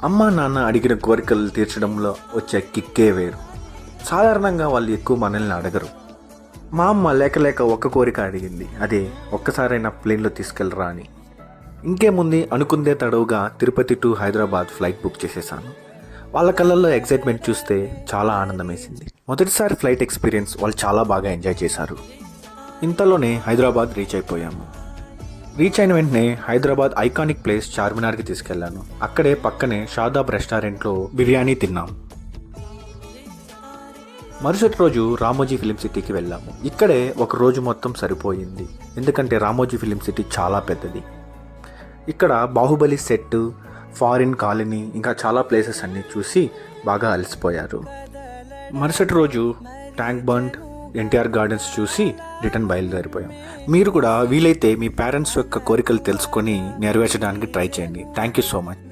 అమ్మా నాన్న అడిగిన కోరికలు తీర్చడంలో వచ్చే కిక్కే వేరు. సాధారణంగా వాళ్ళు ఎక్కువ మనల్ని అడగరు. మా అమ్మ లేక లేక ఒక్క కోరిక అడిగింది, అదే ఒక్కసారైనా ప్లేన్లో తీసుకెళ్ళరా అని. ఇంకేముంది, అనుకుందే తడవుగా Tirupati to Hyderabad flight book చేసేసాను. వాళ్ళ కళ్ళల్లో ఎగ్జైట్మెంట్ చూస్తే చాలా ఆనందం వేసింది. మొదటిసారి ఫ్లైట్ ఎక్స్పీరియన్స్ వాళ్ళు చాలా బాగా ఎంజాయ్ చేశారు. ఇంతలోనే హైదరాబాద్ రీచ్ అయిపోయాము. రీచ్ అయిన వెంటనే హైదరాబాద్ ఐకానిక్ ప్లేస్ చార్మినార్కి తీసుకెళ్లాను. అక్కడే పక్కనే షాదాబ్ రెస్టారెంట్లో బిర్యానీ తిన్నాం. మరుసటి రోజు రామోజీ ఫిలిం సిటీకి వెళ్ళాము. ఇక్కడే ఒక రోజు మొత్తం సరిపోయింది, ఎందుకంటే రామోజీ ఫిలిం సిటీ చాలా పెద్దది. ఇక్కడ బాహుబలి సెట్, ఫారిన్ కాలనీ, ఇంకా చాలా ప్లేసెస్ అన్నీ చూసి బాగా అలసిపోయారు. మరుసటి రోజు ట్యాంక్ బండ్, ఎన్టీఆర్ గార్డెన్స్ చూసి రిటర్న్ బయలుదేరిపోయాం. మీరు కూడా వీలైతే మీ పేరెంట్స్ యొక్క కోరికలు తెలుసుకొని నెరవేర్చడానికి ట్రై చేయండి. Thank you so much.